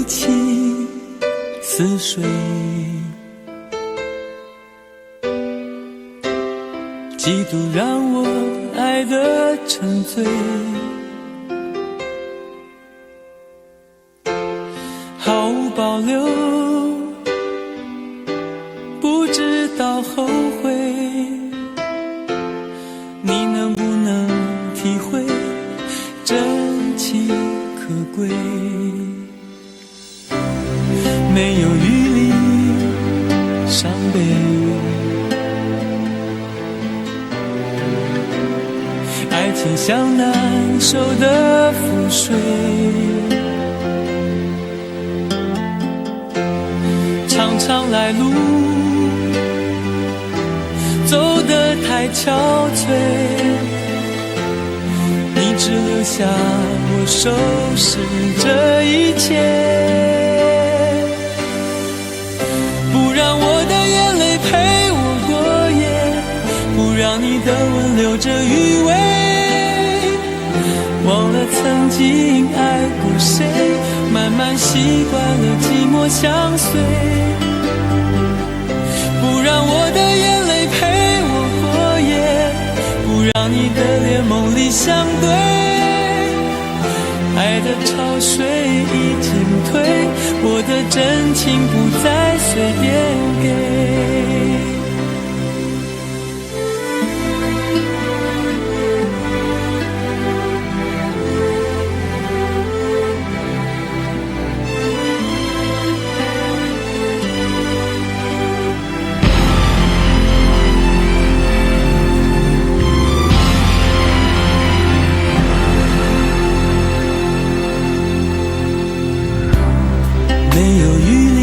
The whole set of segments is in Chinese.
起似水，嫉妒让我爱得沉醉，毫无保留，不知道后悔。你能不能体会真情可贵？没有余力伤悲，爱情像难收的覆水，长长来路走得太憔悴，你只留下我收拾这一切，不让我的眼泪陪我过夜，不让你的吻留着余味，忘了曾经爱过谁，慢慢习惯了寂寞相随，不让我的眼泪陪我过夜，不让你的脸梦里相对，爱的潮水已经退，我的真情不再随便给。没有余力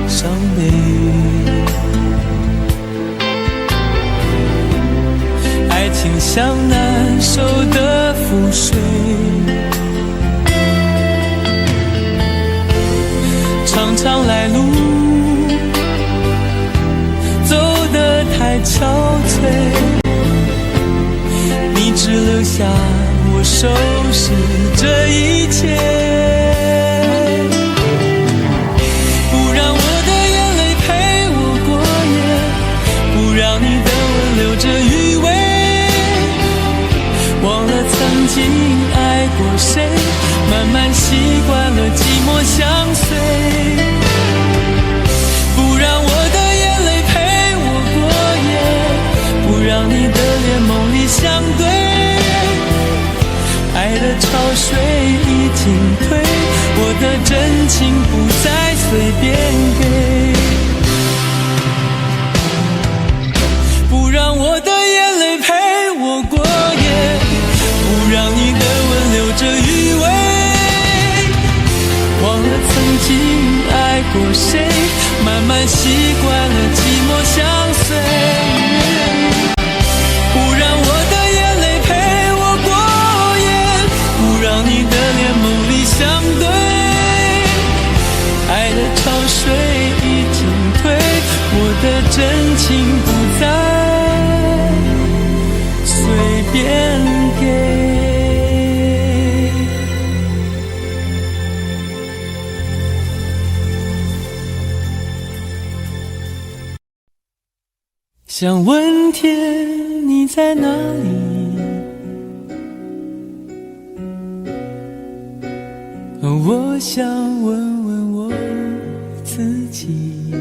伤悲，爱情像难收的覆水，长长来路走得太憔悴，你只留下我收拾这一切，留着余味，忘了曾经爱过谁，慢慢习惯了寂寞相随，不让我的眼泪陪我过夜，不让你的脸梦里相对，爱的潮水已经退，我的真情不再随便给，不让我的眼泪陪我过夜，不让你的吻留着余味，忘了曾经爱过谁，慢慢习惯了寂寞相随，不让我的眼泪陪我过夜，不让你的脸梦里相对，爱的潮水已经退，我的真情不再随便给。想问天你在哪里，我想问问我自己，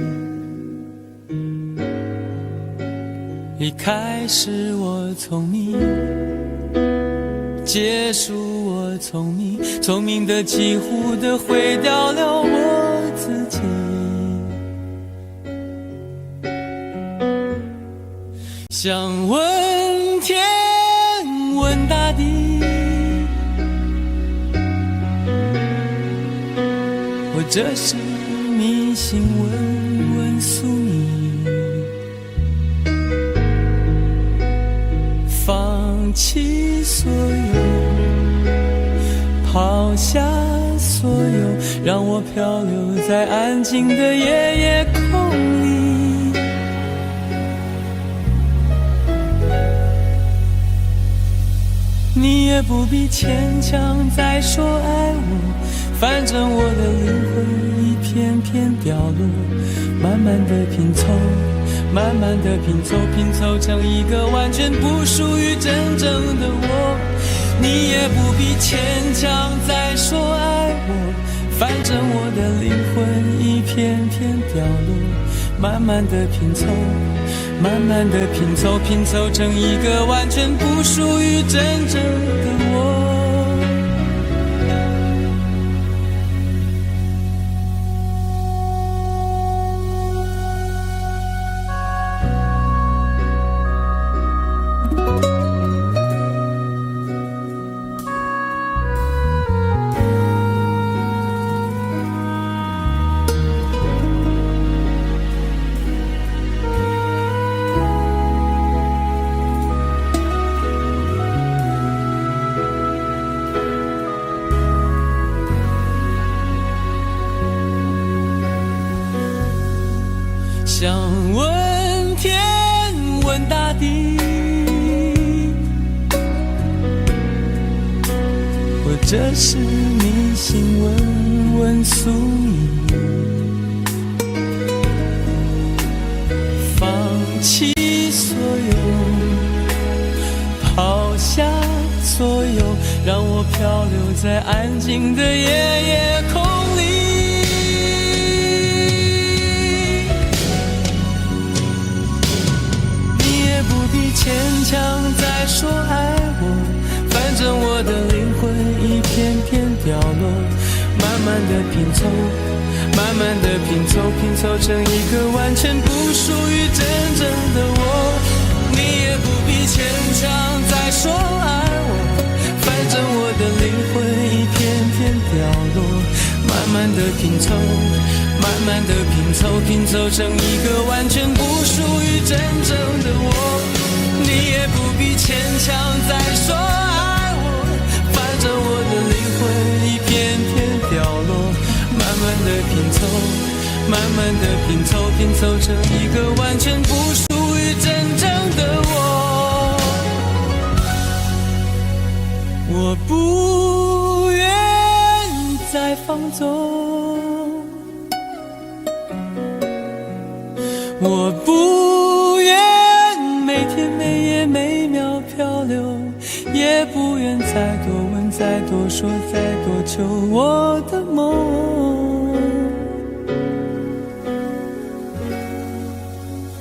一开始我聪明，结束我聪明，聪明的几乎的毁掉了我自己，想问天问大地，或者是迷信问问宿命，放弃所有，抛下所有，让我漂流在安静的夜夜空里，你也不必牵强再说爱我，反正我的灵魂一片片掉落，慢慢的拼凑，慢慢的拼凑，拼凑成一个完全不属于真正的我。你也不必牵强再说爱我，反正我的灵魂一片片掉落，慢慢的拼凑，慢慢的拼凑，拼凑成一个完全不属于真正的我。想问天问大地，或者是迷信问问宿命，放弃所有，抛下所有，让我漂流在安静的夜夜空里。牵强再说爱我，反正我的灵魂一片片掉落，慢慢的拼凑，慢慢的拼凑，拼凑成一个完全不属于真正的我。你也不必牵强再说爱我，反正我的灵魂一片片掉落，慢慢的拼凑，慢慢的拼凑，拼凑成一个完全不属于真正的我。你也不必牵强再说爱我，反正我的灵魂一片片掉落，慢慢的拼凑，慢慢的拼凑，拼凑成一个完全不属于真正的我。我不愿再放纵，我不愿每天每夜每秒漂流，也不愿再多问再多说再多求我的梦。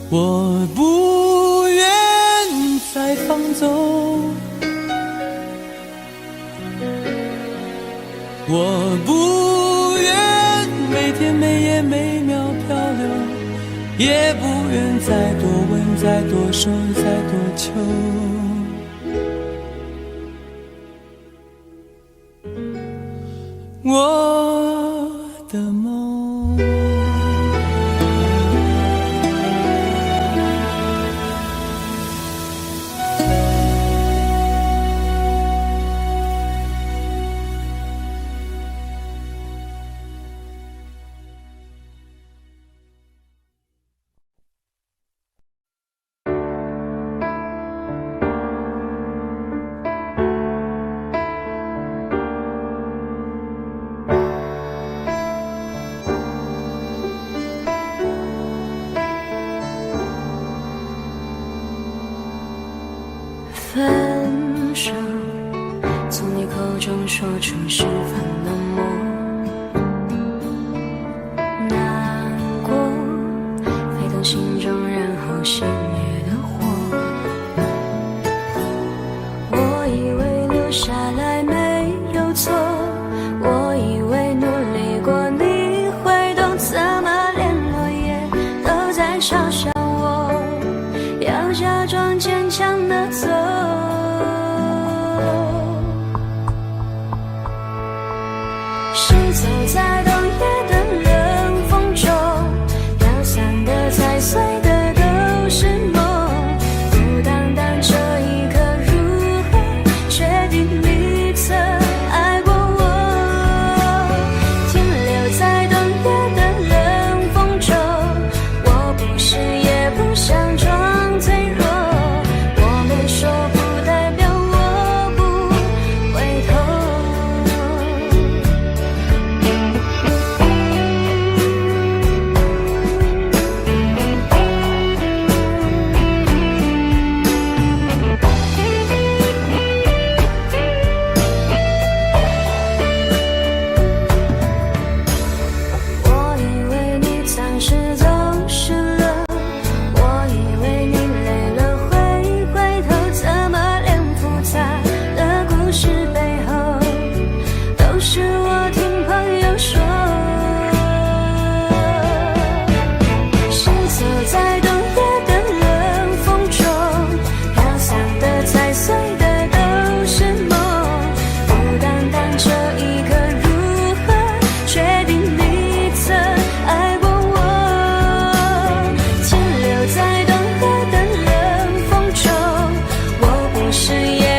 我不愿再放纵，我不愿每天每夜每秒漂流，也不愿再多问再多说再多求我的梦。分手，从你口中说出十分冷漠，难过，沸腾心中然后熄灭的火。我以为留下来没有错，我以为努力过你会懂，怎么连落叶都在嘲笑我，要假装坚强的走。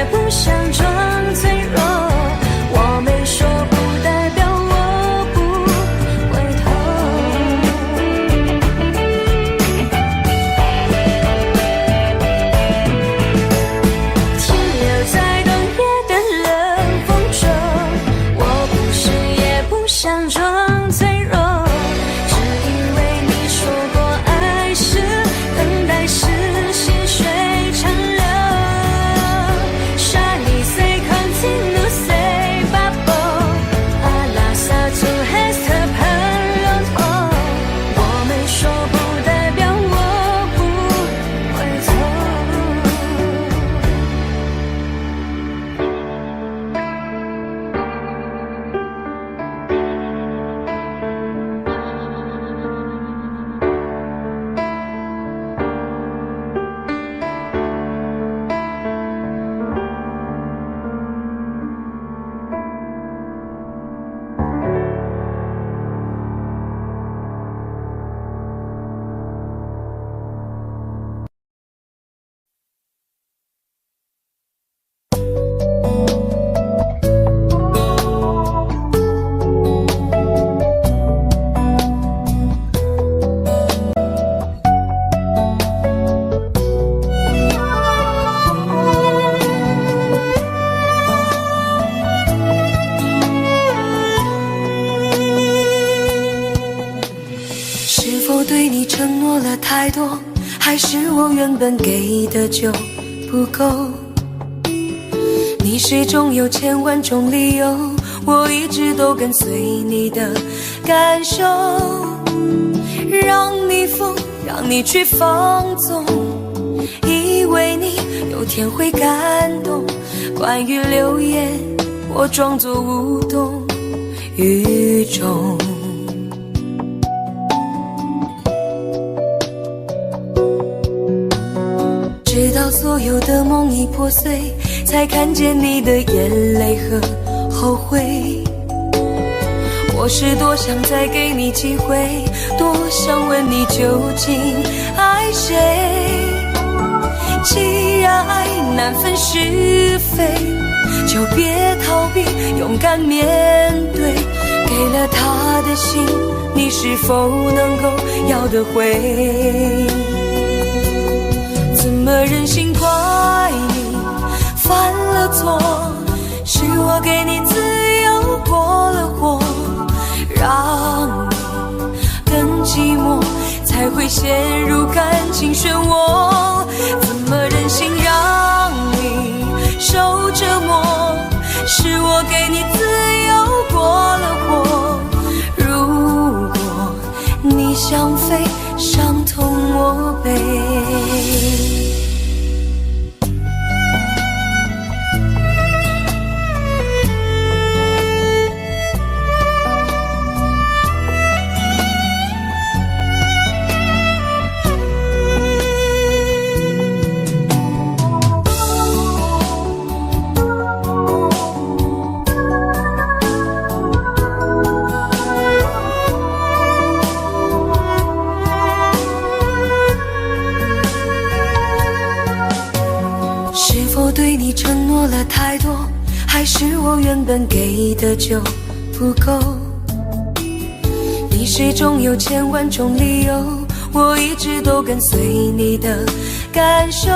也不想装脆弱，我没说不代表我不回头。停留在冬夜的冷风中，我不是也不想装脆弱，只因为你说过爱是等待是细水长流。Shiny say continue say bubble， 阿拉萨图 has the 喷龙头，我没说不代表我不回头。是否对你承诺了太多，还是我原本给的就不够？你始终有千万种理由，我一直都跟随你的感受，让你疯，让你去放纵，以为你有天会感动。关于流言，我装作无动于衷。直到所有的梦已破碎，才看见你的眼泪和后悔。我是多想再给你机会，多想问你究竟爱谁。既然爱难分是非，就别逃避，勇敢面对。给了他的心，你是否能够要得回？怎么忍心怪你犯了错？是我给你自由过了火，让你更寂寞，才会陷入感情漩涡。怎么忍心让你受折磨？是我给你自由过了火。如果你想飞，伤痛我背。对你承诺了太多，还是我原本给的就不够？你始终有千万种理由，我一直都跟随你的感受，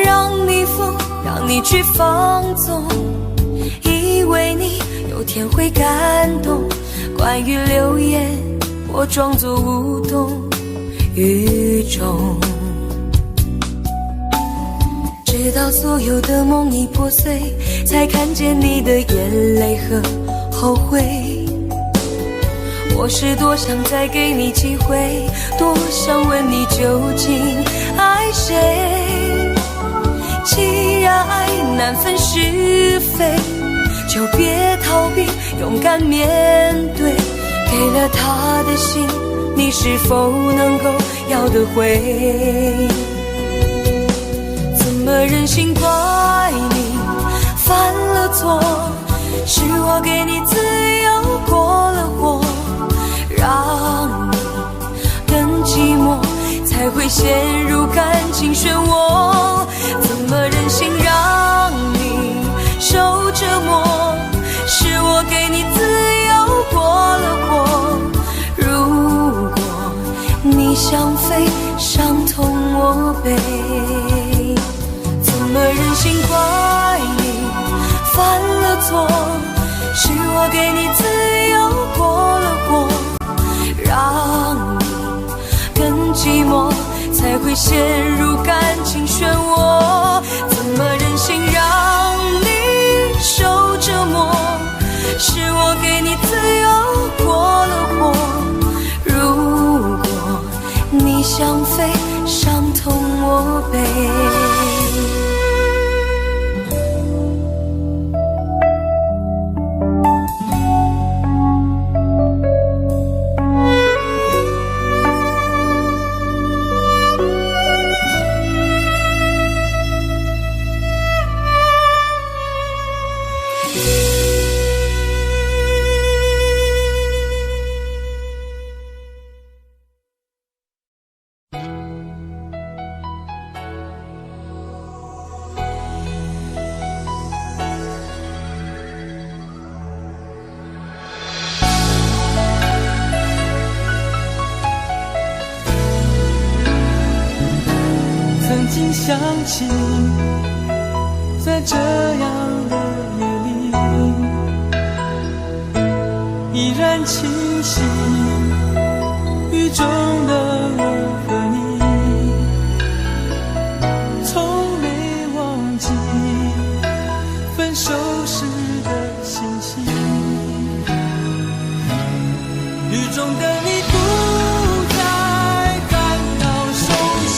让你疯，让你去放纵，以为你有天会感动。关于流言，我装作无动于衷。直到所有的梦已破碎，才看见你的眼泪和后悔。我是多想再给你机会，多想问你究竟爱谁。既然爱难分是非，就别逃避，勇敢面对。给了他的心，你是否能够要得回？怎么忍心怪你犯了错？是我给你自由过了火，让你更寂寞，才会陷入感情漩涡。怎么忍心让我悲。怎么忍心怪你犯了错？是我给你自由过了火，让你更寂寞，才会陷入感情漩涡。怎么忍心让你受折磨？是我给你自由过了火。如果你想飞，伤痛我背。曾经想起，在这样的夜里，依然清晰雨中的我和你，从没忘记分手时的心情。雨中的你不再感到熟悉，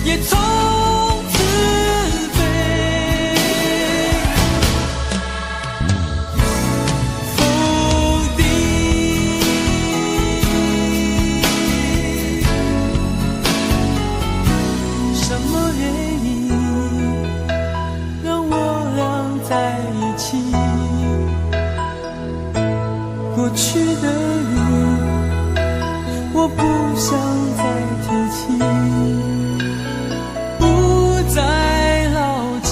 也从此飞。否定什么原因让我俩在一起？过去的雨，我不想再提起，不再牢记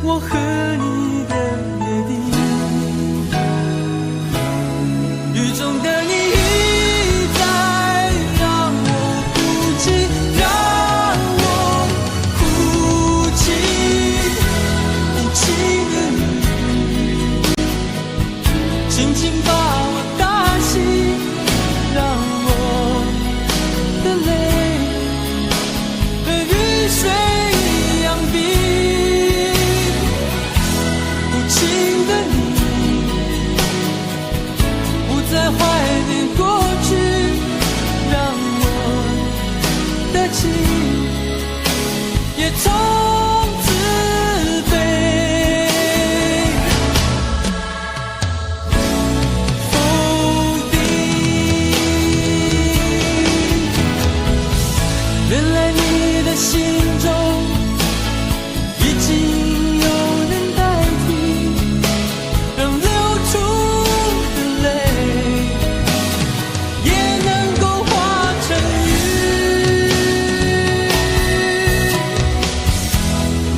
我和你的约定。雨中的你一再让我哭泣，让我哭泣，无情的你轻轻把我打醒，让我的泪和雨水一样冰。无情的你不再怀念过去，让我的情也从此飞。否定原来你的心中已经有人代替，让流出的泪也能够化成雨。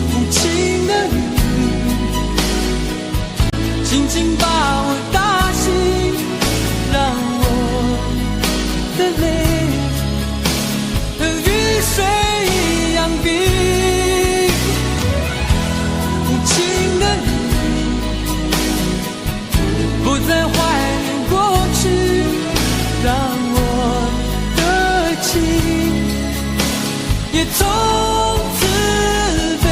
无情的你轻轻把我打醒，让我的泪和雨水一样冰。无情的你不再怀念过去，让我的情也从此飞。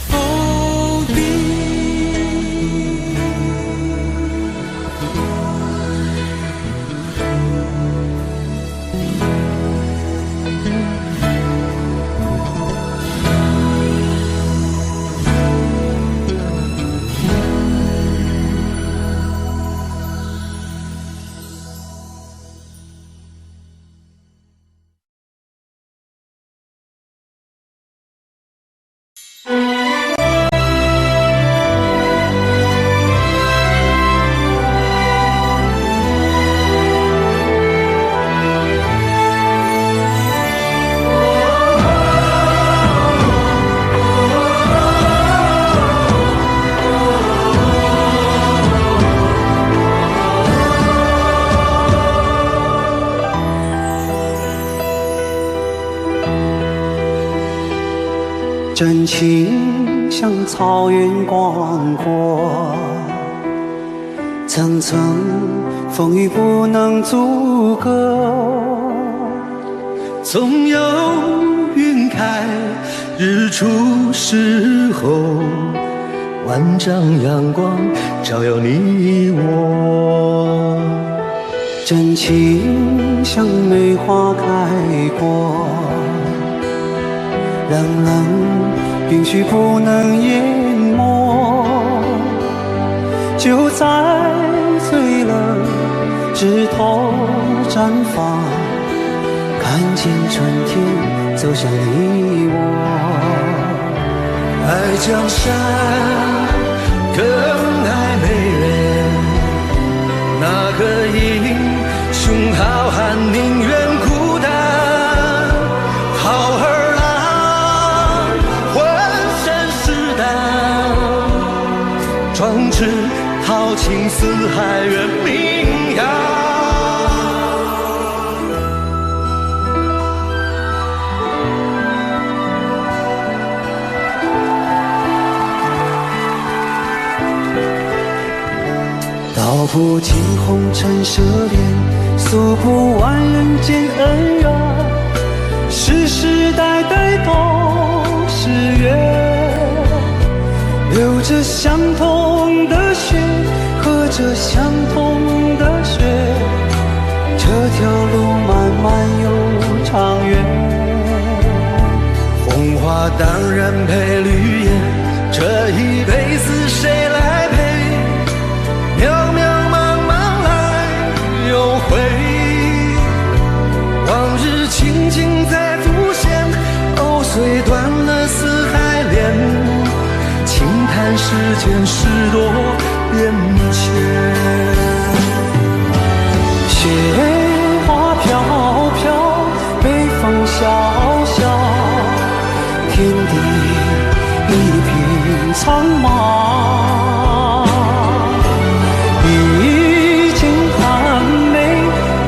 否定真情像草原广阔，层层风雨不能阻隔。总有云开日出时候，万丈阳光照耀你我。真情像梅花开过，冷冷允许不能淹没。就在最冷枝头绽放，看见春天走向你我。爱江山更爱美人，那个英雄好汉宁愿孤单。好儿郎浑身是胆，壮志豪情四海远名扬。道不尽红尘奢恋，诉不完人间恩怨，世世代代都是缘。流着相同的血，喝着相同的血，这条路漫漫又长远。红花当然配绿叶，这一辈子谁来陪？渺渺茫茫来又回，往日情景再浮现，藕虽断了丝还连，轻叹世间事多变迁。雪花飘飘，北风萧萧，天地一片苍茫。一剑寒梅，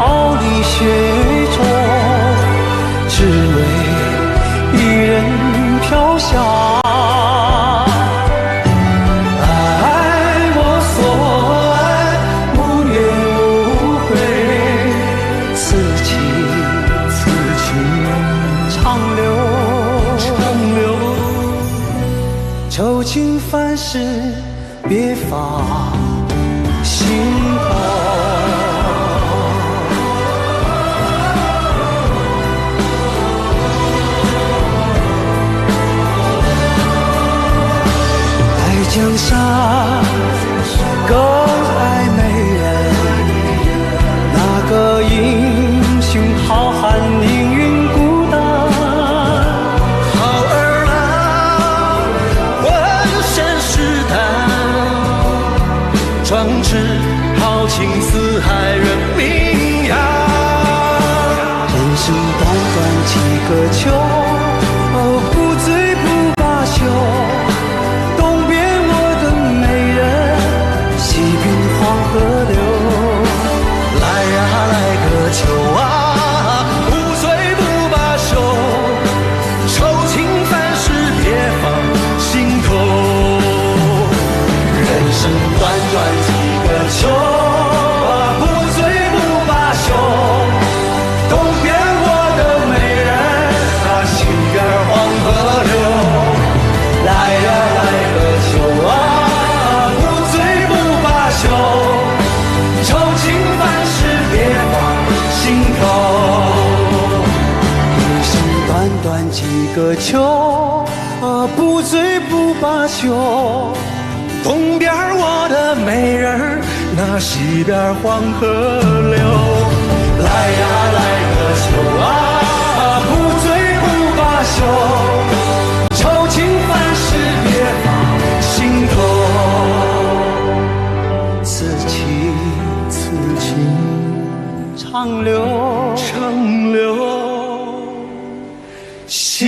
傲立雪中，只为一人飘香。爱我所爱，无怨无悔，此情长留。愁情烦事别放心头，爱江山更爱美人，那个英雄好汉宁愿孤单。好儿郎浑身是胆，壮志豪情四海远名扬。人生短短几个秋，不醉不罢休。东边我的美人，西边黄河流。来呀来个秋啊，不醉不罢休，愁情烦事别放心头。人生短短几个秋啊，不醉不罢休。东边我的美人，啊，西边黄河流。来呀来个秋啊，不醉不罢休，愁情烦事别放心头。人生短短几个秋，不醉不罢休。东边我的美人儿，那西边黄河流。来呀来个秋啊，不醉不罢休，愁情烦事别放心头。此情长留，长留心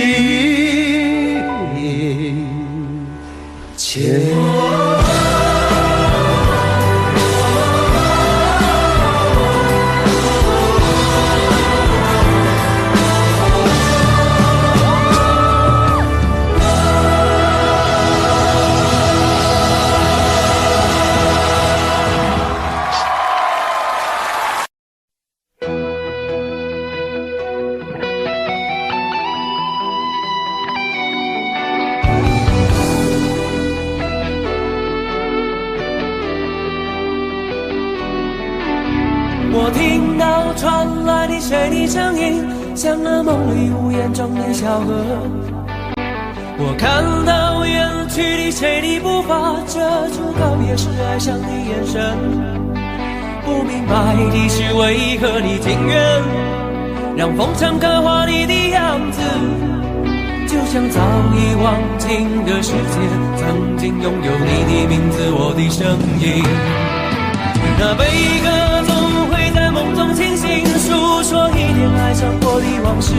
间。谁的声音，像那梦里无言中的小河。我看到远去的谁的步伐，遮住告别时哀伤的眼神。不明白的是，为何你情愿让风尘刻画你的样子，就像早已忘情的世界，曾经拥有你的名字，我的声音。那悲歌总会在梦中清醒，诉说一点爱上过的往事。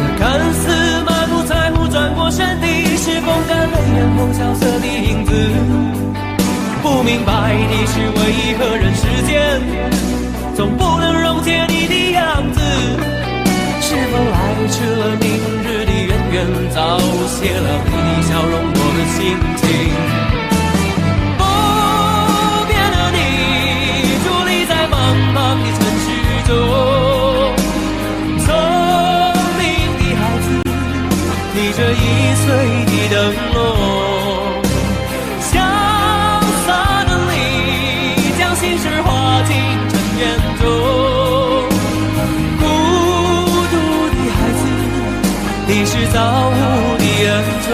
那看似满不在乎转过身的，是风干泪眼后萧瑟的影子。不明白的是，为何人世间总不能溶解你的样子？是否来迟了明日的渊源，早谢了你的笑容，我的心情。不变的你，伫立在茫茫的城市中，聪明的孩子，提着易碎的灯笼，潇洒的你，将心事化进尘缘中。你是造物的恩宠。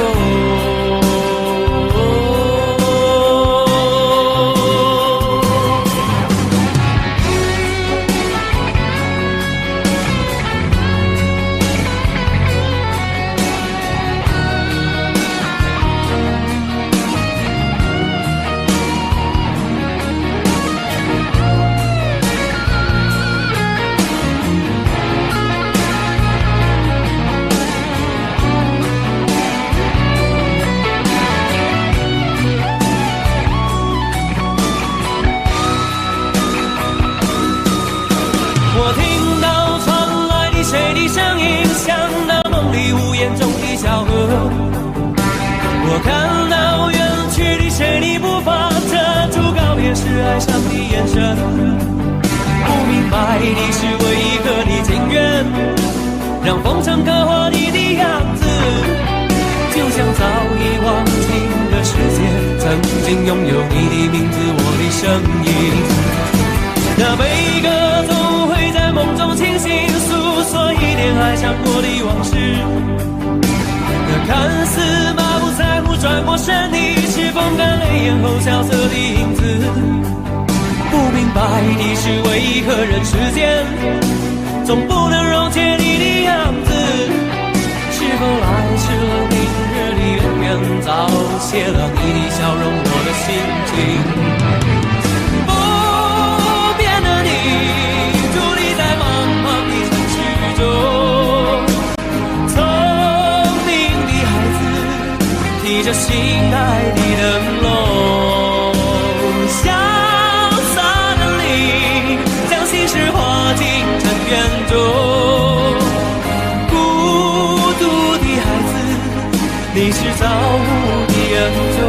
我听到传来的谁的声音，像那梦里无言中的小河。我看到远去的谁的步伐，遮住告别时哀伤的眼神。不明白的是，为何你情愿让风尘刻画你的样子，就像早已忘情的世界，曾经拥有你的名字，我的声音。那悲歌总会在梦中清醒，诉说一点爱上过的往事。那看似满不在乎转过身的，是风干泪眼后萧瑟的影子。不明白的是，为何人世间总不能溶解你的样子？是否来迟了明日的渊源，早谢了你的笑容，我的心情。提着心爱的灯笼，潇洒的你，将心事化进尘缘中。孤独的孩子，你是造物的恩宠。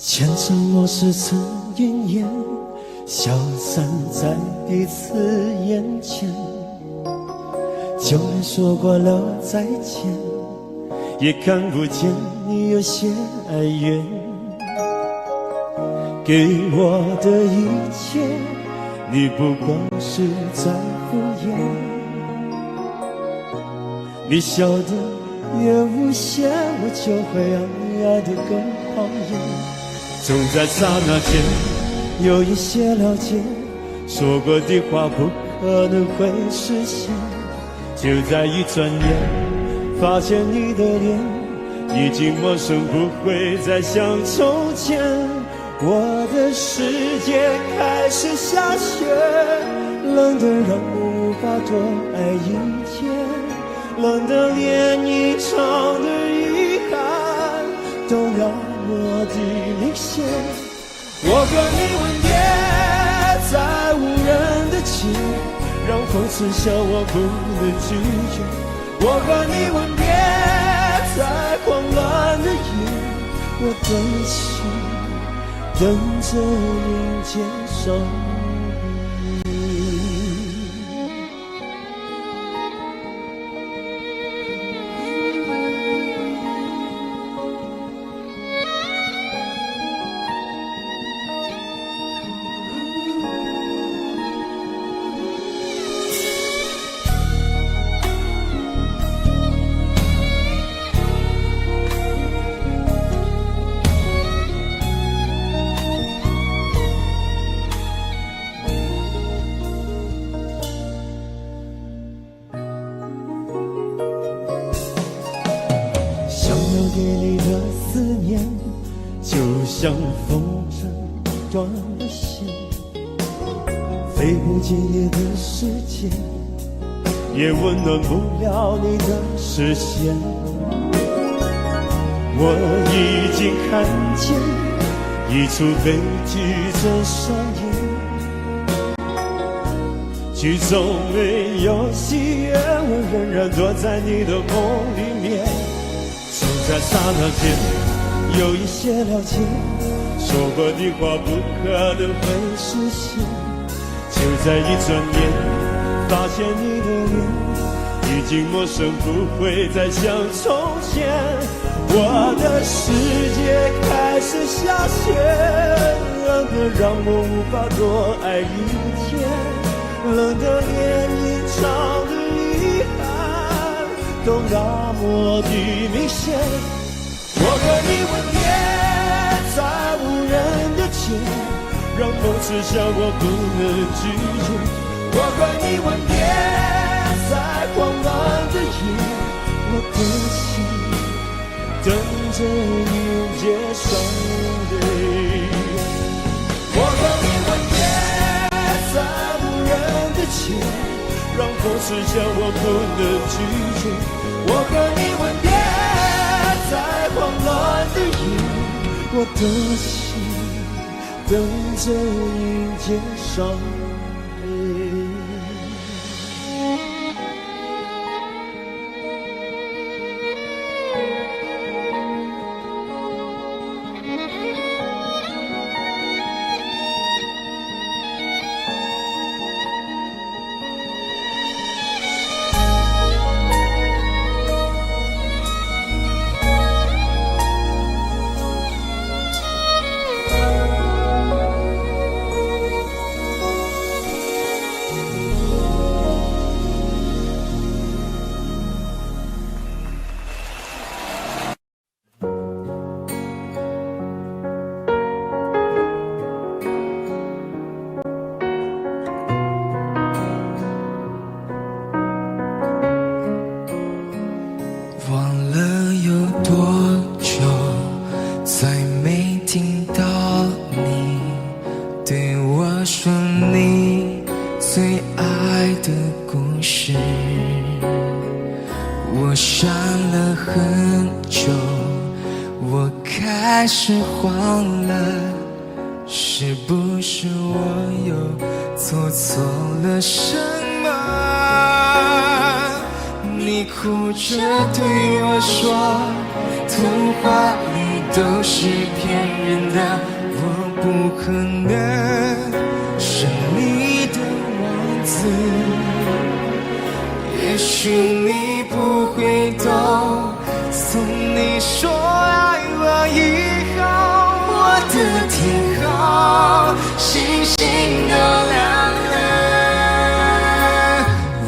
前尘若是曾云烟，消散在彼此眼前。就连说过了再见，也看不见你有些哀怨。给我的一切，你不过是在敷衍。你笑得越无邪，我就会爱得更狂野。总在刹那间有一些了解，说过的话不可能会实现。就在一转眼，发现你的脸已经陌生，不会再像从前。我的世界开始下雪，冷得让我无法多爱一天，冷得连一场的遗憾都那么的明显。我和你吻别在无人的街，让风刺向我不能拒绝。我和你吻别在狂乱的夜，我的心等着迎接伤悲。给你的思念，就像风筝断了线，飞不进你的世界，也温暖不了你的视线。我已经看见一出悲剧正上演，剧中没有喜悦，我仍然躲在你的梦里面。总在刹那间有一些了解，说过的话不可能会实现。就在一转眼，发现你的脸已经陌生，不会再像从前。我的世界开始下雪，冷得让我无法多爱一天，冷得连一场的遗憾都那么的明显。我和你吻别在无人的街，让风刺向我不能拒绝。我和你吻别在狂乱的夜，我的心等着迎接伤悲。我和你吻别在无人的街，让风刺向我不能拒绝。我和你吻别在狂乱的夜，我的心等着迎接伤悲。我想了很久，我开始慌了，是不是我又做错了什么？你哭着对我说，童话里都是骗人的，我不可能是你的王子。也许你不会懂，从你说爱我以后，我的天好。星都亮了。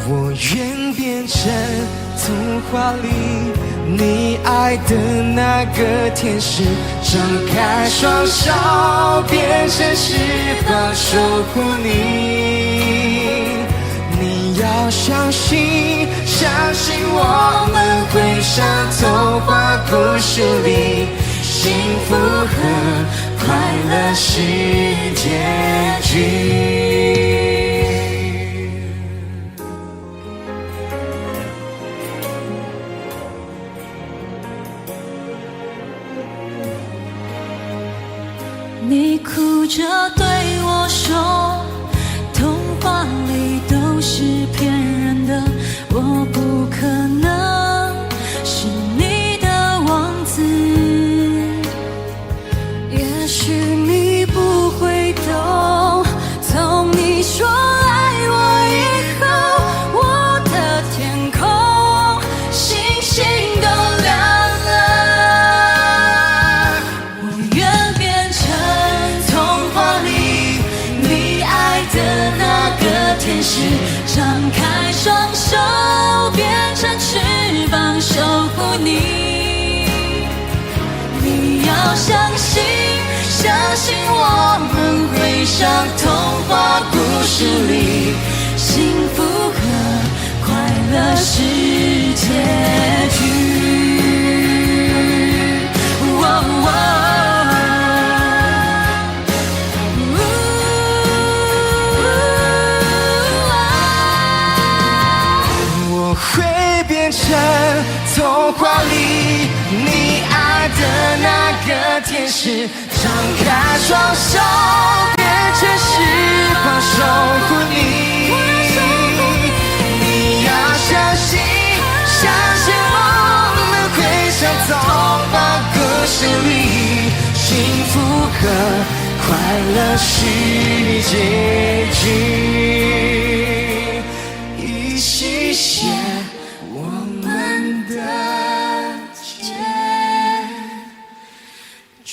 我愿变成童话里你爱的那个天使，张开双手变成翅膀守护你。你要相信，相信我们会像童话故事里，幸福和快乐是结局。你哭着对我说，童话里都是骗人的，我不可能是你的王子。也许你不会懂，从你说爱我以后，我的天空星星都亮了。我愿变成童话里你爱的那个天使，张开双手变成翅膀守护你。你要相信，相信我们会像童话故事里，幸福和快乐是结局。我会变成童话里你爱的那个天使，张开双手变成翅膀守护你。你要相信，相信我们会像童话故事里，幸福和快乐是结局。一起写我们的结局。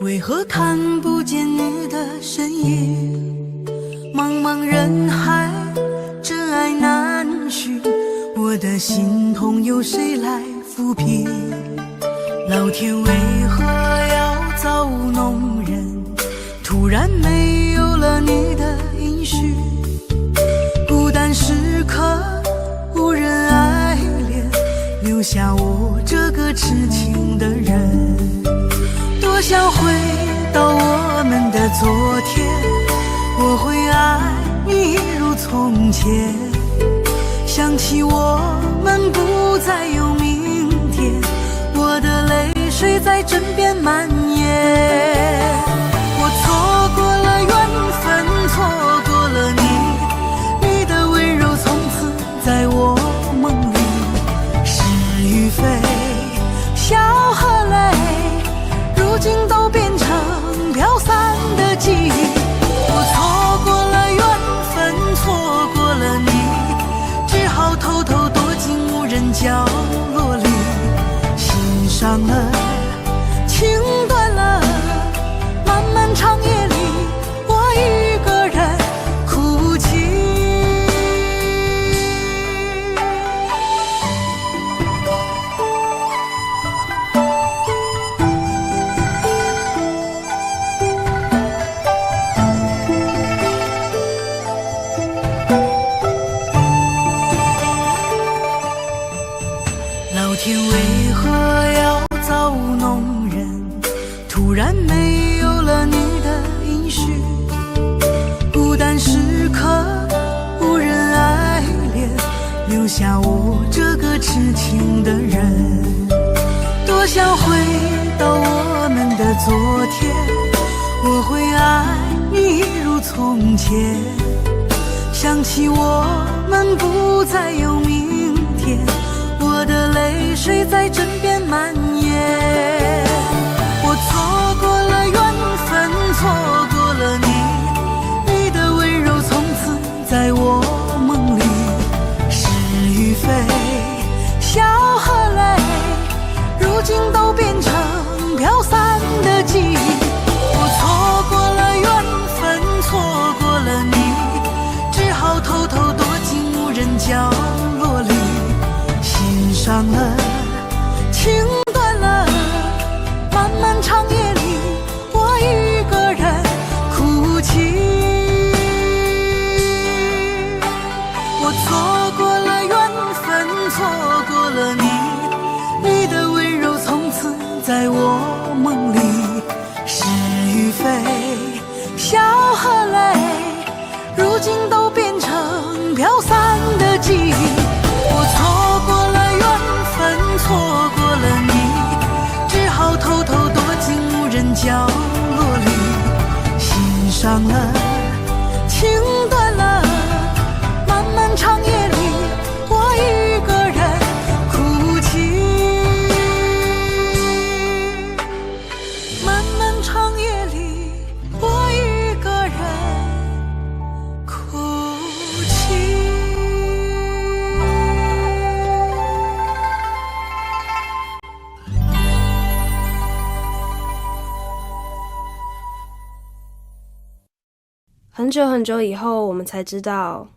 为何看不见你的身影？茫茫人海，真爱难寻，我的心痛由谁来抚平？老天为何要造物弄人？突然没有了你的音讯，孤单时刻无人爱怜，留下我这个痴情的人。多想回到我们的昨天，我会爱你一如从前。想起我们不再有明天，我的泪水在枕边蔓延。我错过了缘分，错过了你，你的温柔从此在我梦里。是与非，笑和泪，如今都变成飘散的记忆。我错过了缘分，错过了你，只好偷偷躲进无人角落里。心伤了，情断了，想回到我们的昨天，我会爱你一如从前。想起我们不再有明天，我的泪水在枕边蔓延。我错过了缘分，错过了你，你的温柔从此在我梦里。是与非，笑和泪，如今都变成飘散的记忆。我错过了缘分，错过了你，只好偷偷躲进无人角落里。心伤了，情断了，漫漫长夜里，我一个人哭泣。我错过了缘分，错过了你，你的温柔从此在我梦里。是与非，笑和泪，如今都变成飘散的记忆。我错过了缘分，错过了你，只好偷偷躲进无人角落里。心伤了，情断了，漫漫长夜里，我一个人哭泣。漫漫长夜里，我一个人哭泣。很久很久以后，我们才知道，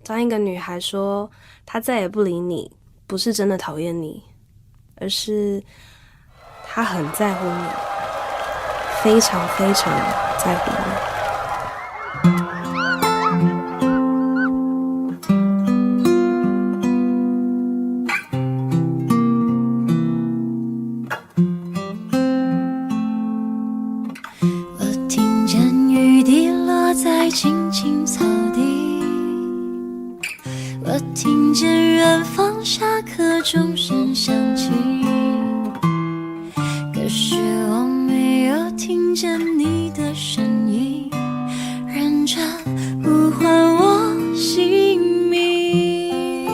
当一个女孩说她再也不理你，不是真的讨厌你，而是她很在乎你，非常非常在乎你。我听见雨滴落在青青草地，我听见远方下课钟声响起，可是我没有听见你的声音，认真呼唤我姓名。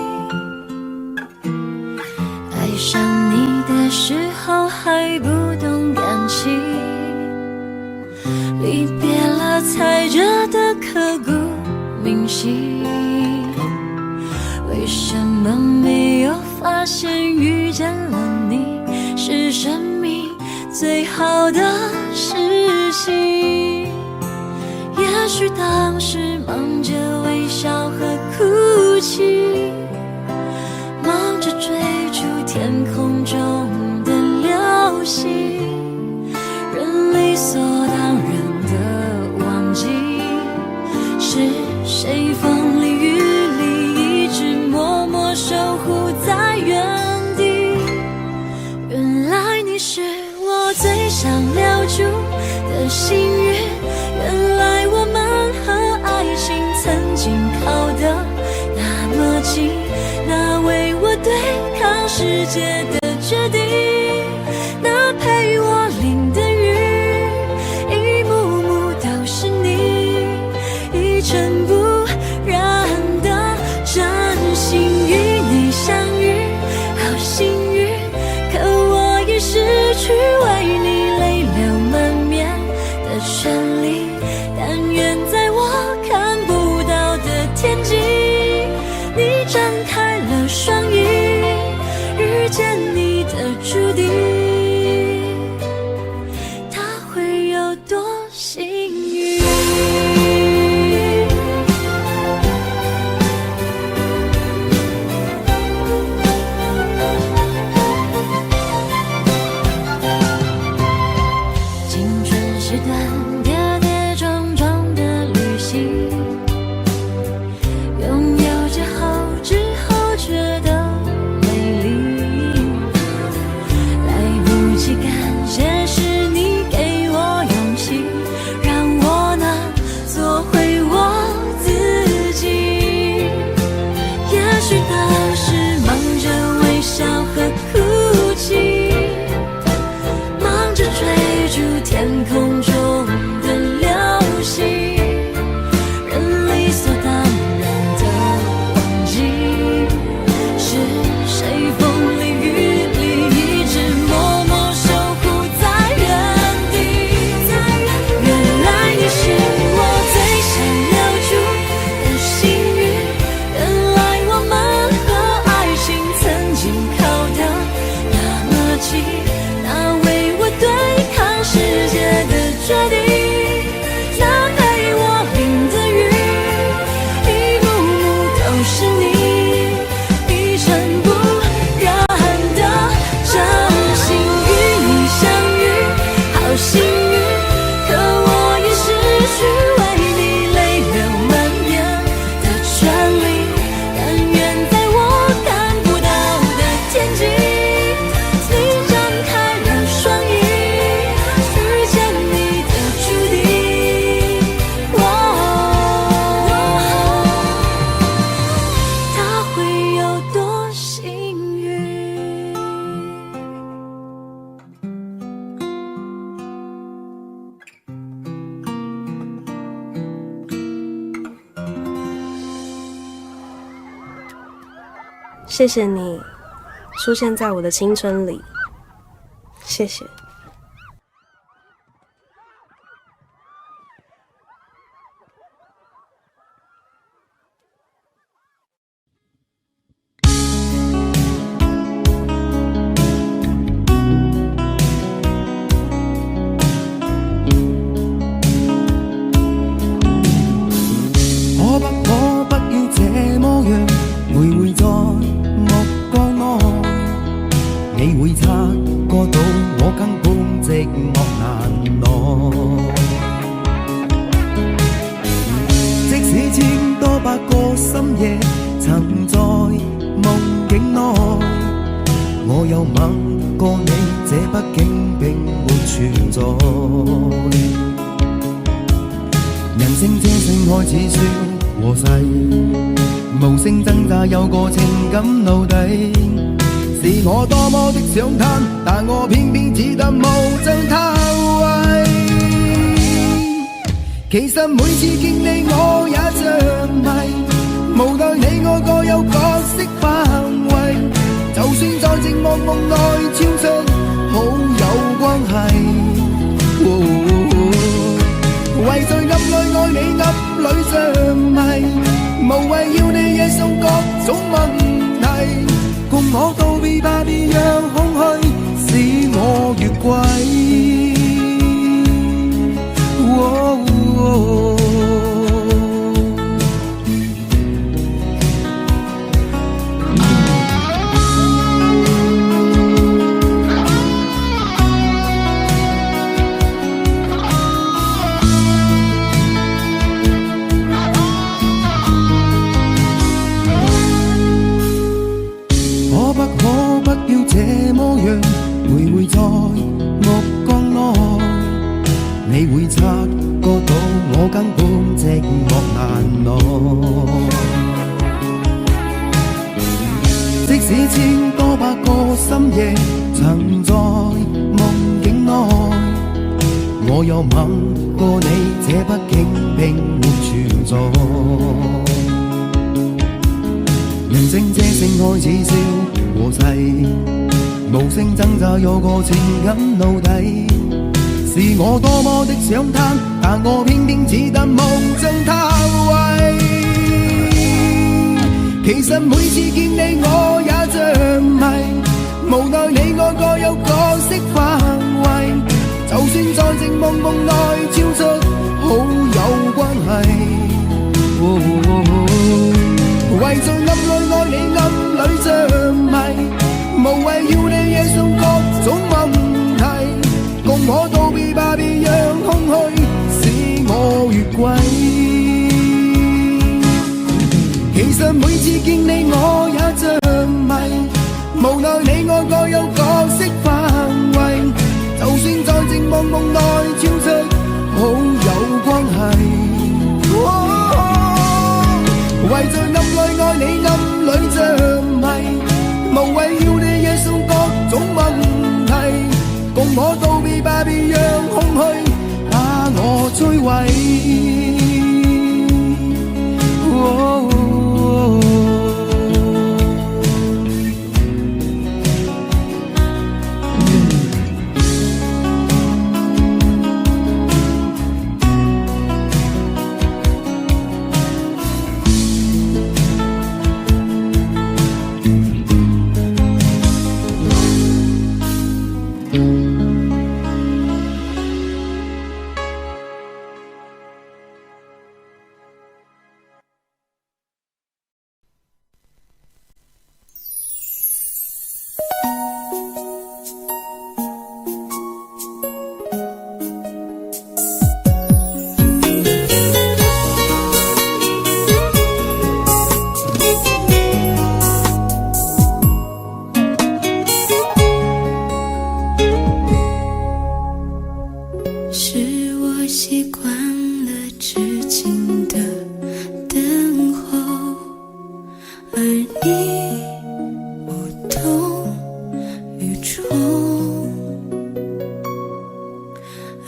爱上你的时候还不懂感情，离别了才觉得刻骨铭心。为什么没有发现遇见了你是生命最好的事情？也许当时忙着微笑和哭泣，忙着追逐天空中的流星，人理所当然的忘记是谁风里雨里一直默默守护在原地。原来你是我最想留住的幸运，原来我们和爱情曾经靠得那么近，那为我对抗世界的决定，那陪我淋的雨，一幕幕都是你，一尘不染的真心与你相遇，好幸运，可我已失去为你泪流满面的权利。但愿在我看不到的天际，你张开了双翼，遇见你的谢谢你出现在我的青春里，谢谢。你會察覺到我根本寂寞難耐。即使千多百個深夜曾在夢境內，我有吻過你，這畢竟並沒存在。人生這性愛似笑和誓，無聲掙扎有個情感奴隸。是我多麼的想貪，但我偏偏只得無盡偷窺。其實每次見你我也着迷，無奈你我各有角色範圍，就算在寂寞夢內超出好友關係。為在暗裏愛你暗裏着迷，無謂要你惹上各種問題。共我道別吧，別讓空虛使我越軌。徘徊在目光內，你會察覺到我根本寂寞難耐。即使千多百個深夜曾在夢境內，我有吻過你，這畢竟並沒存在。人生這性愛似笑和誓，無聲掙扎有個情感奴隸。是我多麼的想貪，但我偏偏只得無盡偷窺。其實每次見你我也着迷，無奈你我各有角色範圍，就算在寂寞夢內超出好友關係。為在暗裏愛你暗裏着迷，無謂要你惹上各種問題。共我道別吧，別讓空虛使我越軌。其實每次見你我也着迷，無奈你我各有角色範圍，就算在寂寞夢內超出好友關係。為在暗裏愛你暗裏着迷，無謂要你惹上各種問題。共我道別吧，別讓空虛把我摧毀。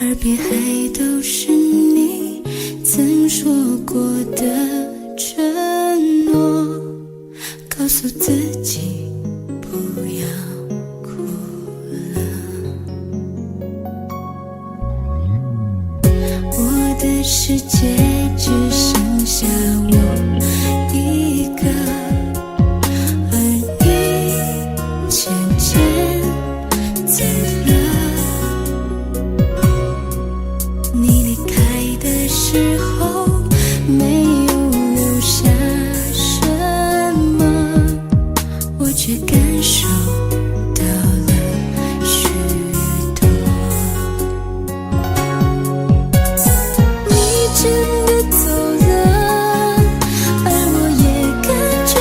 耳边还都是你曾说过的承诺，告诉自己界只剩下我一个，而你渐渐走了。你离开的时候没有留下什么，我却感受到了许多。你真的走了，而我也感觉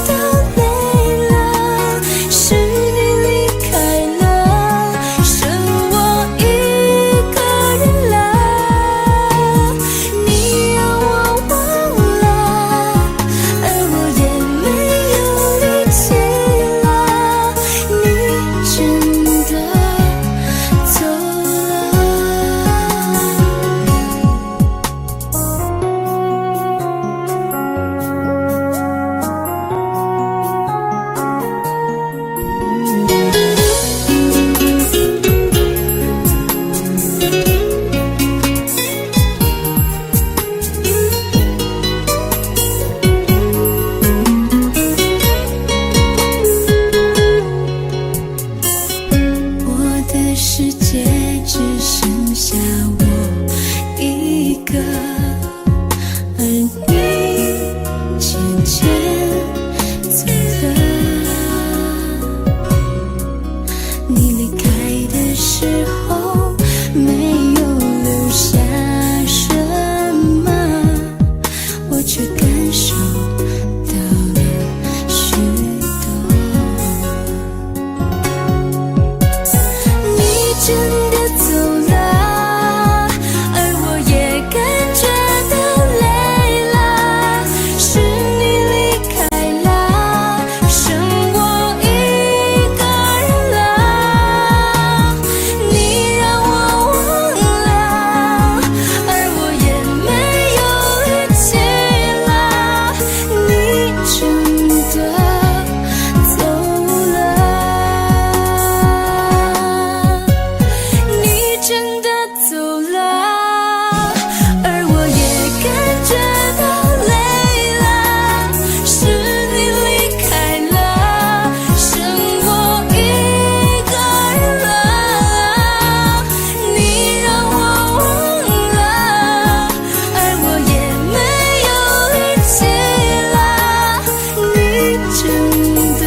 到累了。是你离开了，剩我一个人了。你让我忘了，而我也没有力气了。你真的走了。我的世界只剩下我一个，而你渐渐走了。你离开的时候没有留下什么，我却感受到了许多。你真的走了，而我也感觉到累了。是你离开了，剩我一个人了。你让我忘了，而我也没有力气了。你真的走了。你真的走了，而我也感觉到累了。是你离开了，剩我一个人了。你让我忘了，而我也没有力气了。你真的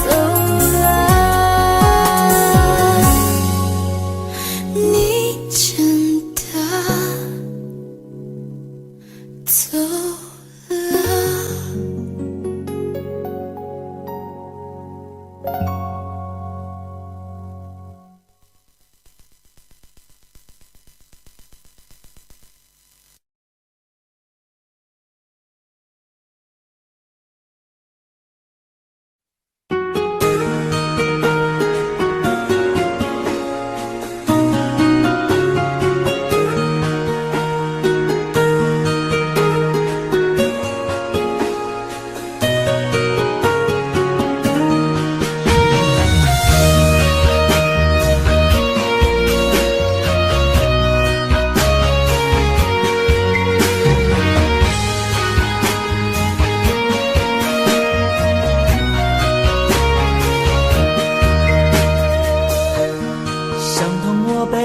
走了。你真的走了。伤痛我背，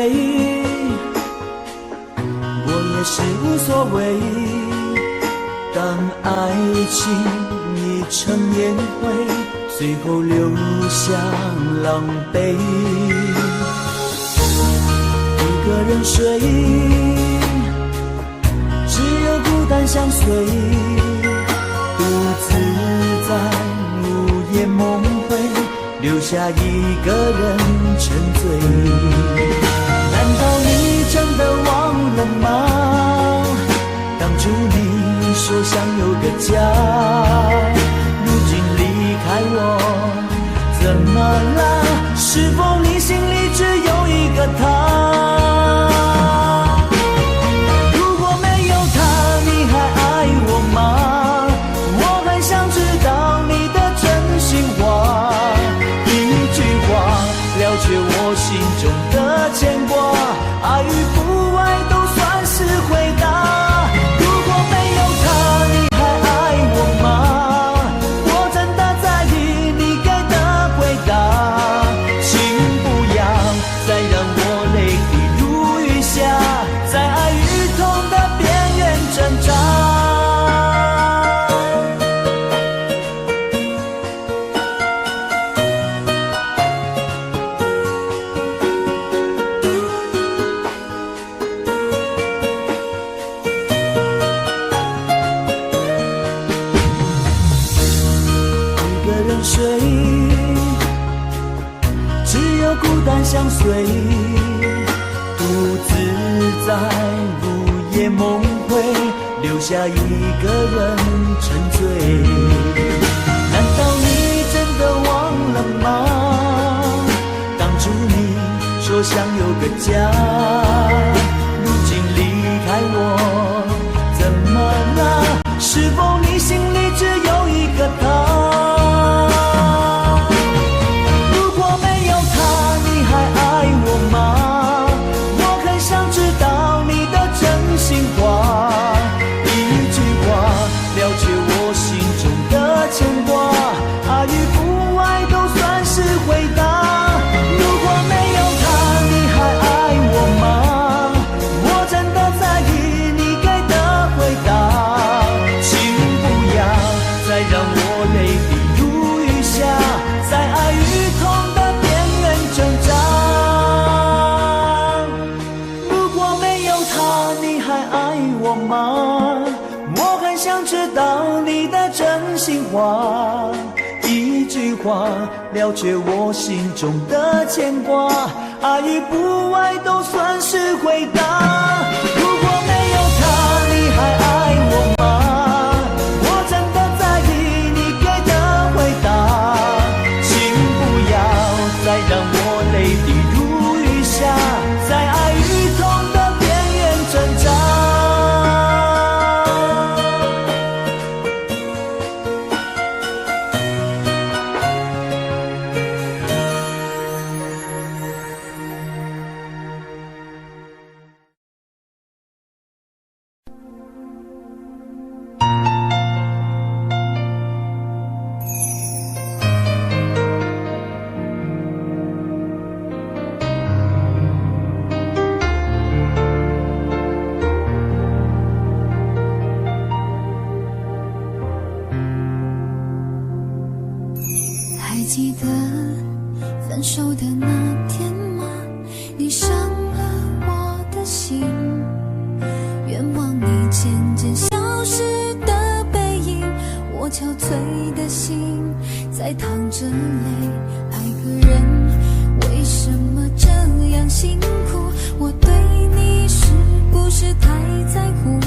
我也是无所谓。当爱情已成烟灰，最后留下狼狈。一个人睡，只有孤单相随，独自在午夜梦回，留下一个人沉醉。难道你真的忘了吗？当初你说想有个家，如今离开我，怎么了？是否你心里只有一个他？如果没有他，你还爱我吗？我很想知道你的真心话，一句话了却我心中的牵挂，爱与不爱都算是回答。相随，独自在午夜梦回，留下一个人沉醉。难道你真的忘了吗？当初你说想有个家，如今离开我，怎么了？是否你心里只有一个他？如果没有他，你还爱我吗？我很想知道你的真心话，一句话了解我心中的牵挂，爱与不爱都算是回答。如果没有他，你还爱我吗？我真的在意你给的回答，请不要再让我泪滴如雨下，在爱与痛的边缘挣扎。如果没有他，你还爱我吗？我很想知道你的真心话，一句话了却我心中的牵挂，爱与不爱都算是回答。如果没有他，你还爱我吗？我真的在意你给的回答，请不要再让我泪滴如雨下，在爱与痛的边缘挣扎。还记得分手的那天吗？你伤了我的心，愿望你渐渐消失的背影，我憔悴的心在淌着泪。爱个人为什么这样辛苦？我对你是不是太在乎？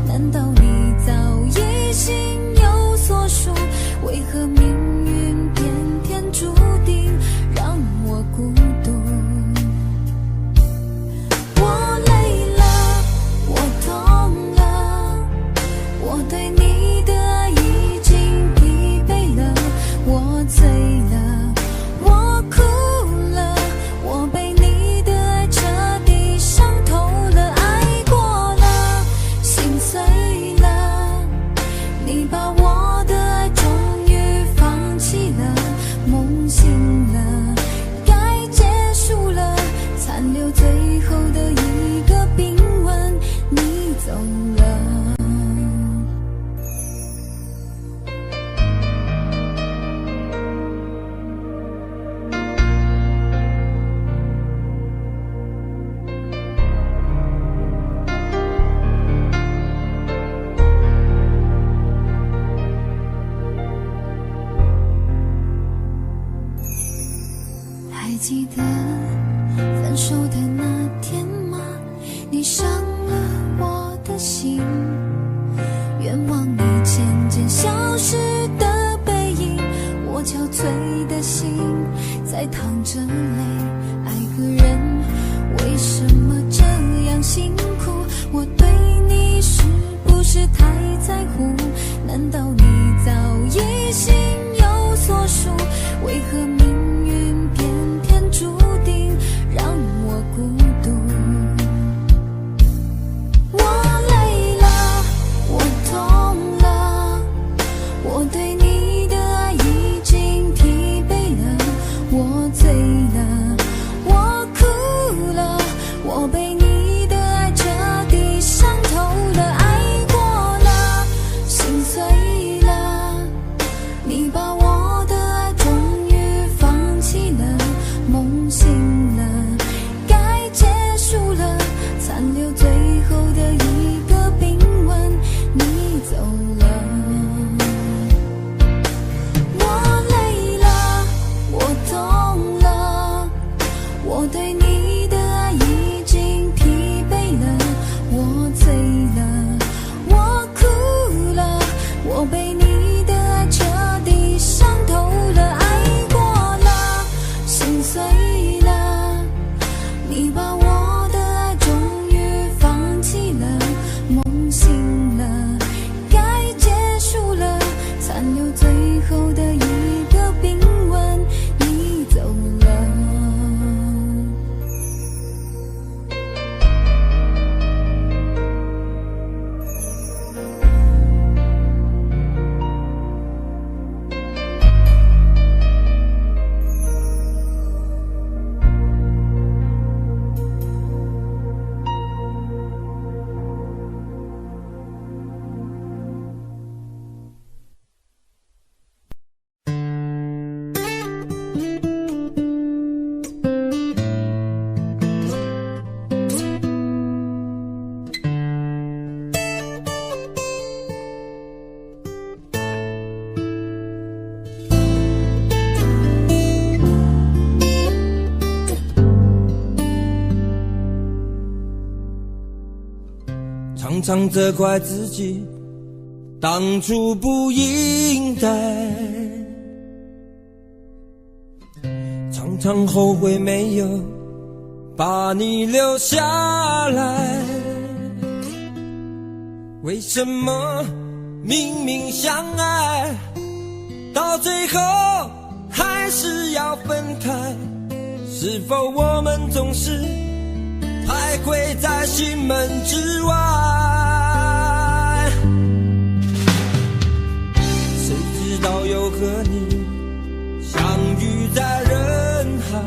难道你早已心有所属？为何命运偏偏注定让我孤独？我累了，我痛了，我对你的爱已经疲惫了，我醉了，我哭了，我被你的爱彻底伤透了，爱过了，心碎了，你把我的爱终于放弃了，梦醒了，该结束了，残留最后的一个冰吻，你走了。还记得分手的那天吗？你伤了我的心，愿望你渐渐消失的背影，我憔悴的心在淌着泪。爱个人为什么这样辛苦？我对你是不是太在乎？难道你早已心有所属？为何命运偏偏注定让我孤独？我累了，我痛了，我对你的爱已经疲惫了，我醉了，我哭了，我被你的爱彻底伤透了，爱过了，常责怪自己当初不应该，常常后悔没有把你留下来。为什么明明相爱，到最后还是要分开？是否我们总是徘徊在心门之外？谁知道又和你相遇在人海，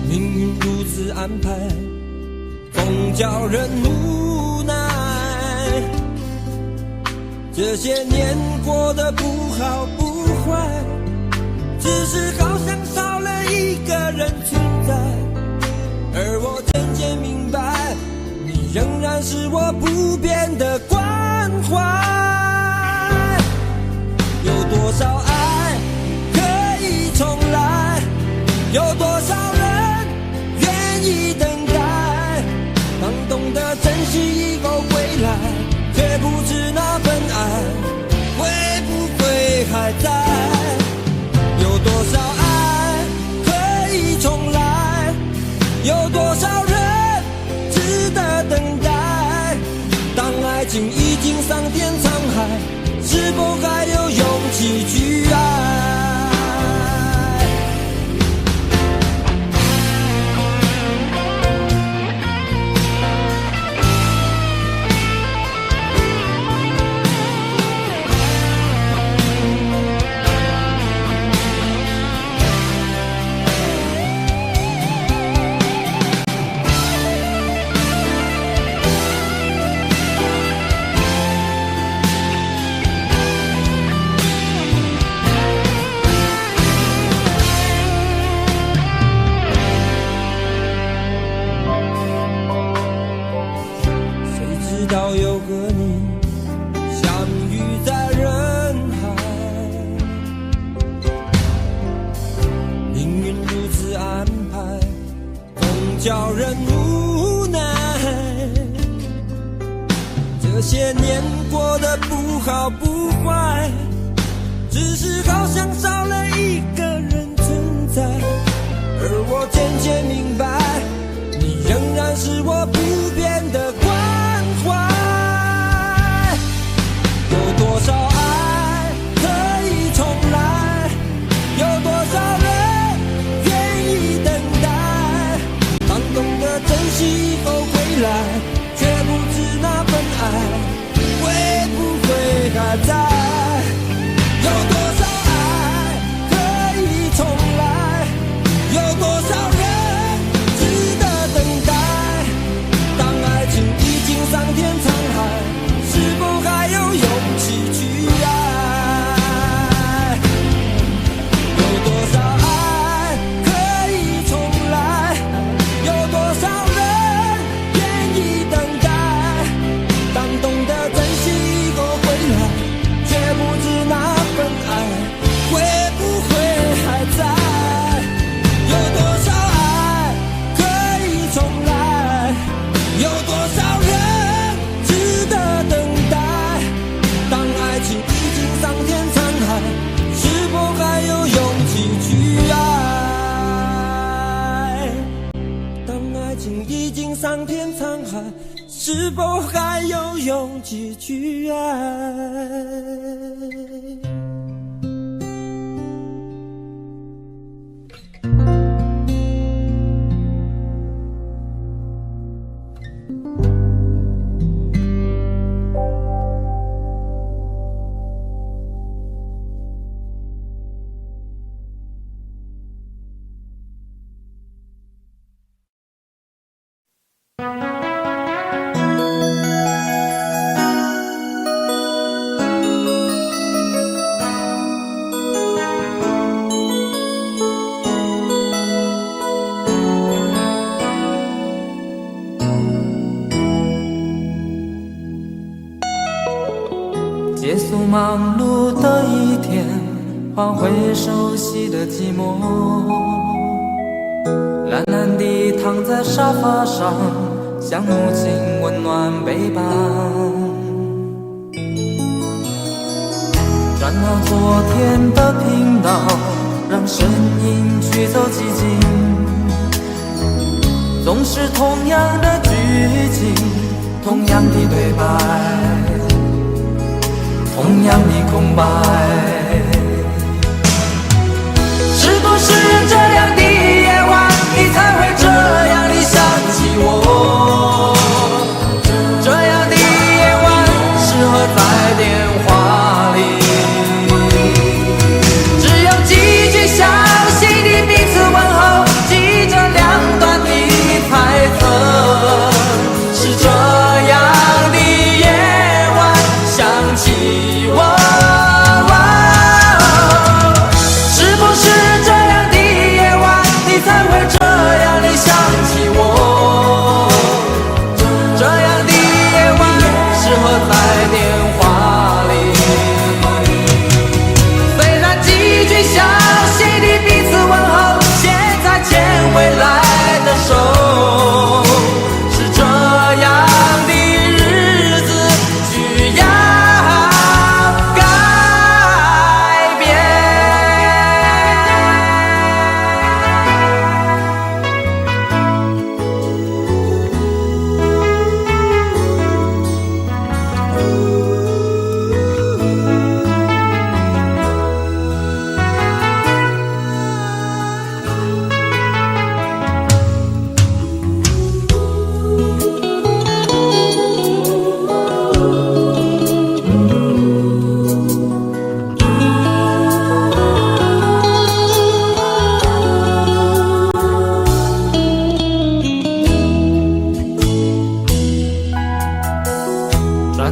命运如此安排，总叫人无奈。这些年过得不好不坏，只是好像少了一个人存在。而我渐渐明白，你仍然是我不变的关怀。有多少爱可以重来，有多少人愿意等待。当懂得珍惜以后回来，却不知那份爱会不会还在。有多少爱可以重来，有多少人值得等待。当爱情已经桑田沧海，是否还有勇气去爱？到又和你相遇在人海，命运如此安排，总叫人无奈。这些年过得不好不坏，只是好像少了一个人存在。而我渐渐明白，你仍然是我不变的关怀。有多少爱可以重来，有多少人愿意等待。当懂得珍惜以后回来，却不知那份爱会不会还在。有多少爱可以重来，有多少人值得等待。当爱情已经桑田沧海，是否还有勇气去爱？有多少爱可以重来，有多少人愿意等待。当懂得珍惜以后回来，却不知那份爱会不会还在。有多少爱可以重来，有多少人值得等待。当爱情已经桑田沧海，是否还有勇气去爱？当爱情已经桑田沧海，是否还有勇气去爱？结束忙碌的一天，换回熟悉的寂寞。懒懒地躺在沙发上，像母亲温暖背膀。转到昨天的频道，让声音驱走寂静。总是同样的剧情，同样的对白，同样的空白。是不是这样的夜晚，你才会这样地想起我？这样的夜晚适合在电话里，只有几句详细的彼此问候，记着两端的猜测。是这样的夜晚想起我。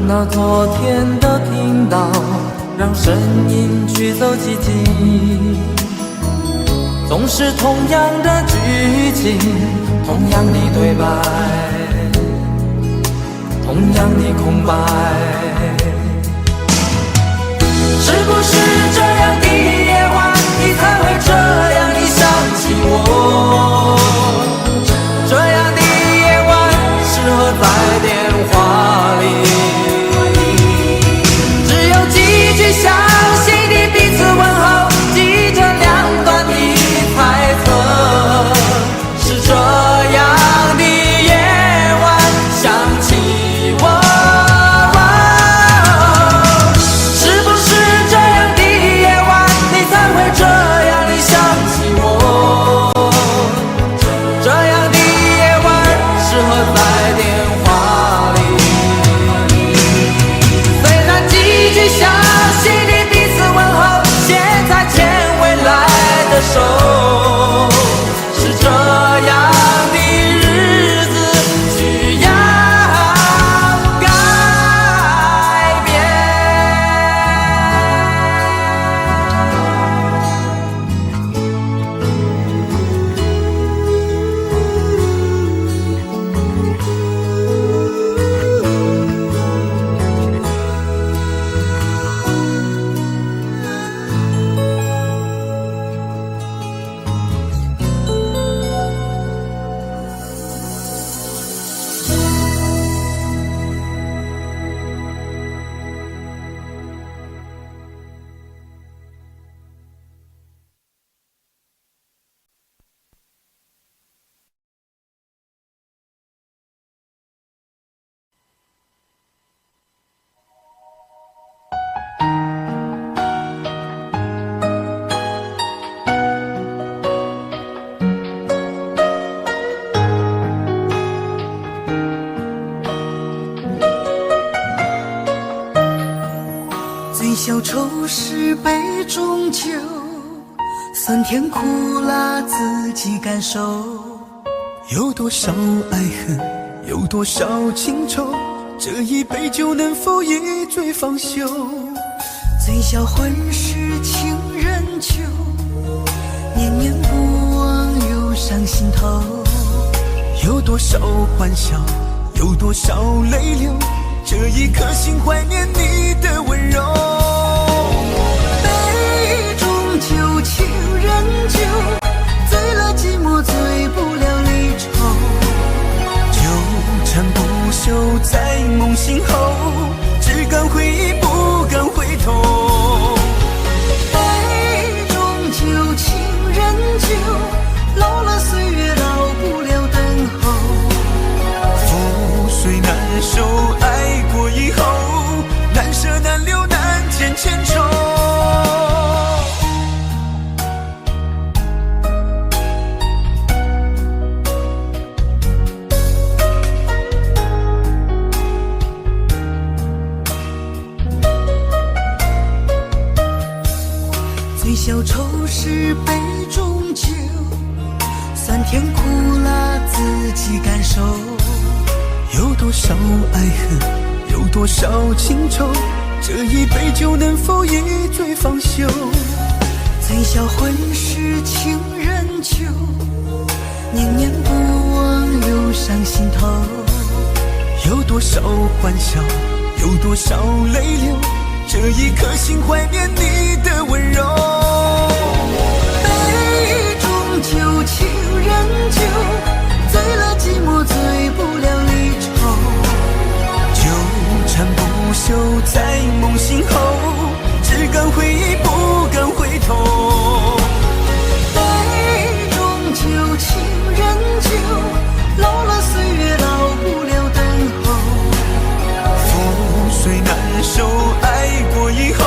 到昨天的频道，让声音驱走寂静。总是同样的剧情，同样的对白，同样的空白。是不是这样的夜晚，你才会这样地想起我？这样的夜晚适合在电话里，详细的彼此问候，记着两端的猜测。是这样的夜晚想起我。是不是这样的夜晚，你才会这样地想起我？这样的夜晚适合在电话里，虽然几句详手，是这样的日子需要改变。醉消愁是杯中酒，酸甜苦辣自己感受。有多少爱恨，有多少情愁，这一杯酒能否一醉方休？醉消魂是情人酒，念念不忘忧伤心头。有多少欢笑，有多少泪流，这一颗心怀念你的温柔。杯中酒，情人酒，醉了寂寞，醉不了离愁。纠缠朽在梦醒后，只敢回忆不敢回头。杯中酒，情人酒，老了岁月老不了等候。覆水难收，爱过以后，难舍难留难解千愁。最消愁是杯中酒，酸甜苦辣自己感受。有多少爱恨，有多少情愁，这一杯酒能否一醉方休？最销魂是情人酒，念念不忘又上心头。有多少欢笑，有多少泪流，这一颗心怀念你的温柔。杯中酒，情人酒，醉了寂寞，醉不了离愁。纠缠不休在梦醒后，只敢回忆不敢回头。杯中酒，情人酒，老了岁月老不了等候。覆水难收，爱过以后，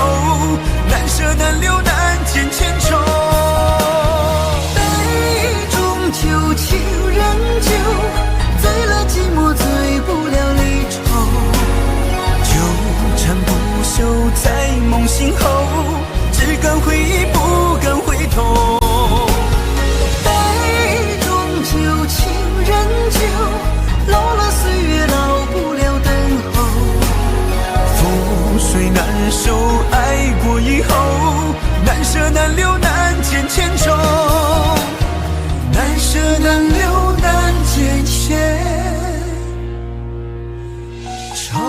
难舍难留难解千愁。杯中酒，情人酒，醉了寂寞，醉不了离愁。纠缠不休在梦醒后，只敢回忆不敢回头。杯中酒，情人酒，老了岁月老不了等候。覆水难收，爱过以后，难舍难留难解千愁。难舍难留难解千愁。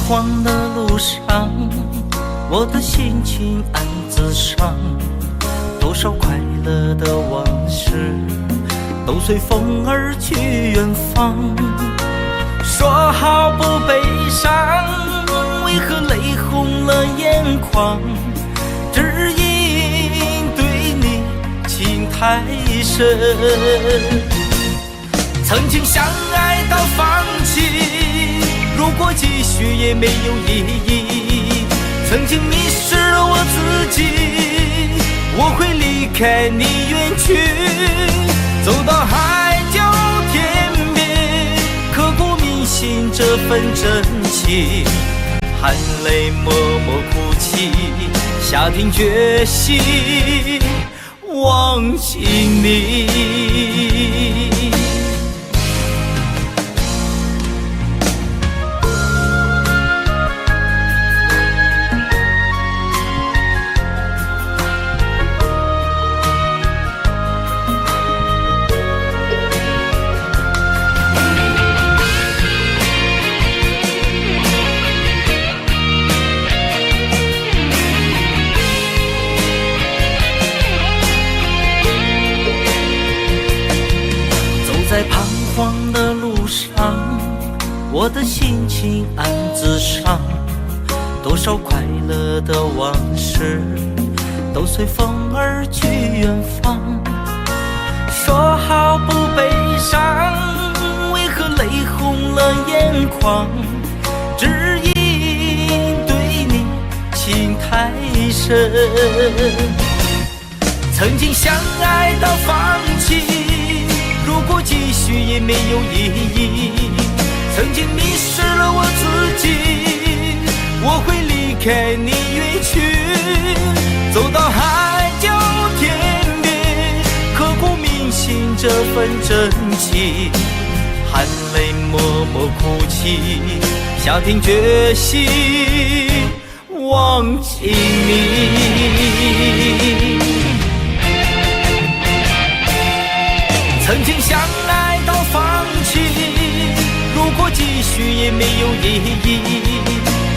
慌的路上，我的心情暗自伤，多少快乐的往事都随风而去远方。说好不悲伤，为何泪红了眼眶？只因对你情太深，曾经相爱到放弃，如果继续也没有意义。曾经迷失了我自己，我会离开你远去，走到海角天边，刻骨铭心这份真情，含泪默默哭泣，下定决心忘记你。在彷徨的路上，我的心情暗自伤，多少快乐的往事都随风而去远方。说好不悲伤，为何泪红了眼眶？只因对你情太深，曾经相爱到放弃，也没有意义。曾经迷失了我自己，我会离开你远去，走到海角天边，刻骨铭心这份真情，含泪默默哭泣，下定决心忘记你。曾经相爱到放弃，如果继续也没有意义。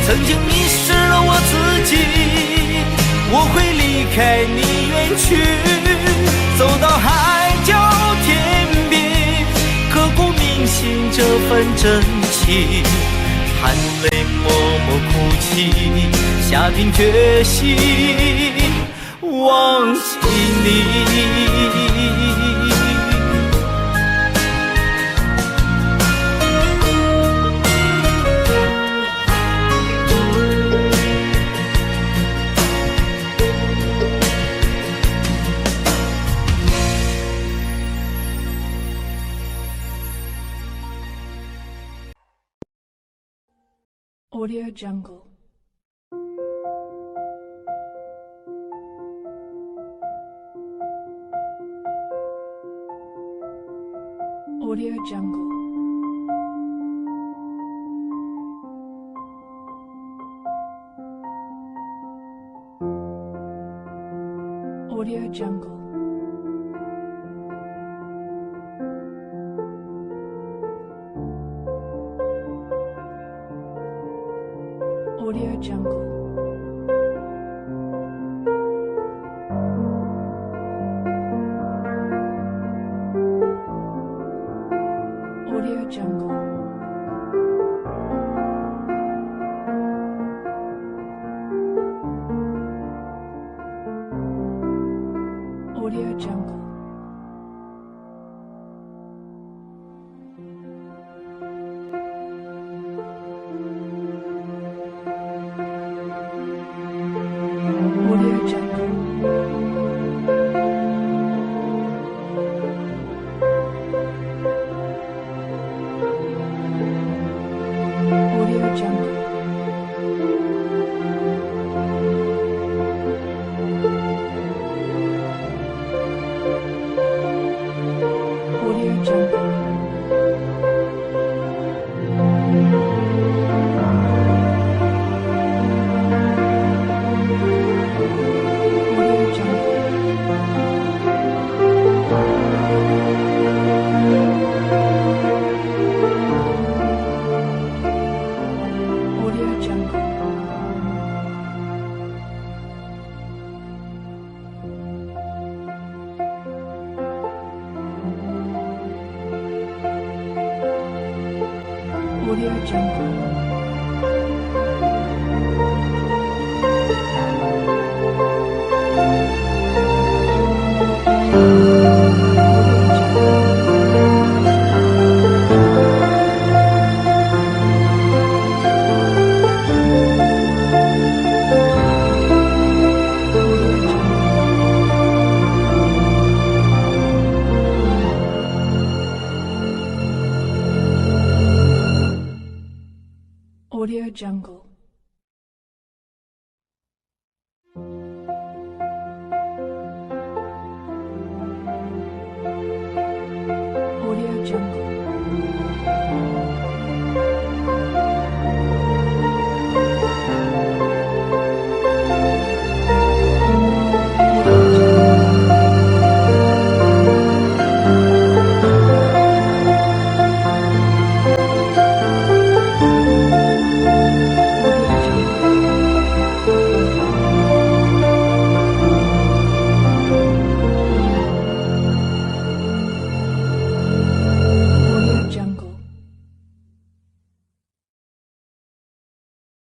曾经迷失了我自己，我会离开你远去，走到海角天边，刻骨铭心这份真情，含泪默默哭泣，下定决心忘记你。Audio Jungle. Audio Jungle. Audio Jungle. Audio Jungle. Audio Jungle. Audio Jungle. Audio Jungle. Audio Jungle. Audio Jungle.